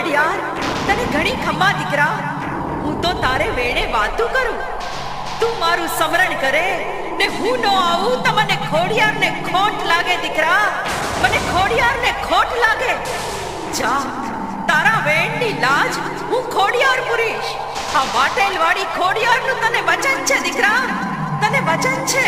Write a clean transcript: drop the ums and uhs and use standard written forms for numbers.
વડિયાર, તને ઘણી ખમ્મા દીકરા. હું તો તારે વેણે વાતું કરું, તું મારું સમરણ કરે ને હું નો આવું તો મને ખોડિયારને ખોટ લાગે દીકરા, મને ખોડિયારને ખોટ લાગે. જા, તારા વેણની લાજ હું ખોડિયાર પૂરીશ. આ વાટેલવાળી ખોડિયારનું તને વચન છે દીકરા, તને વચન છે.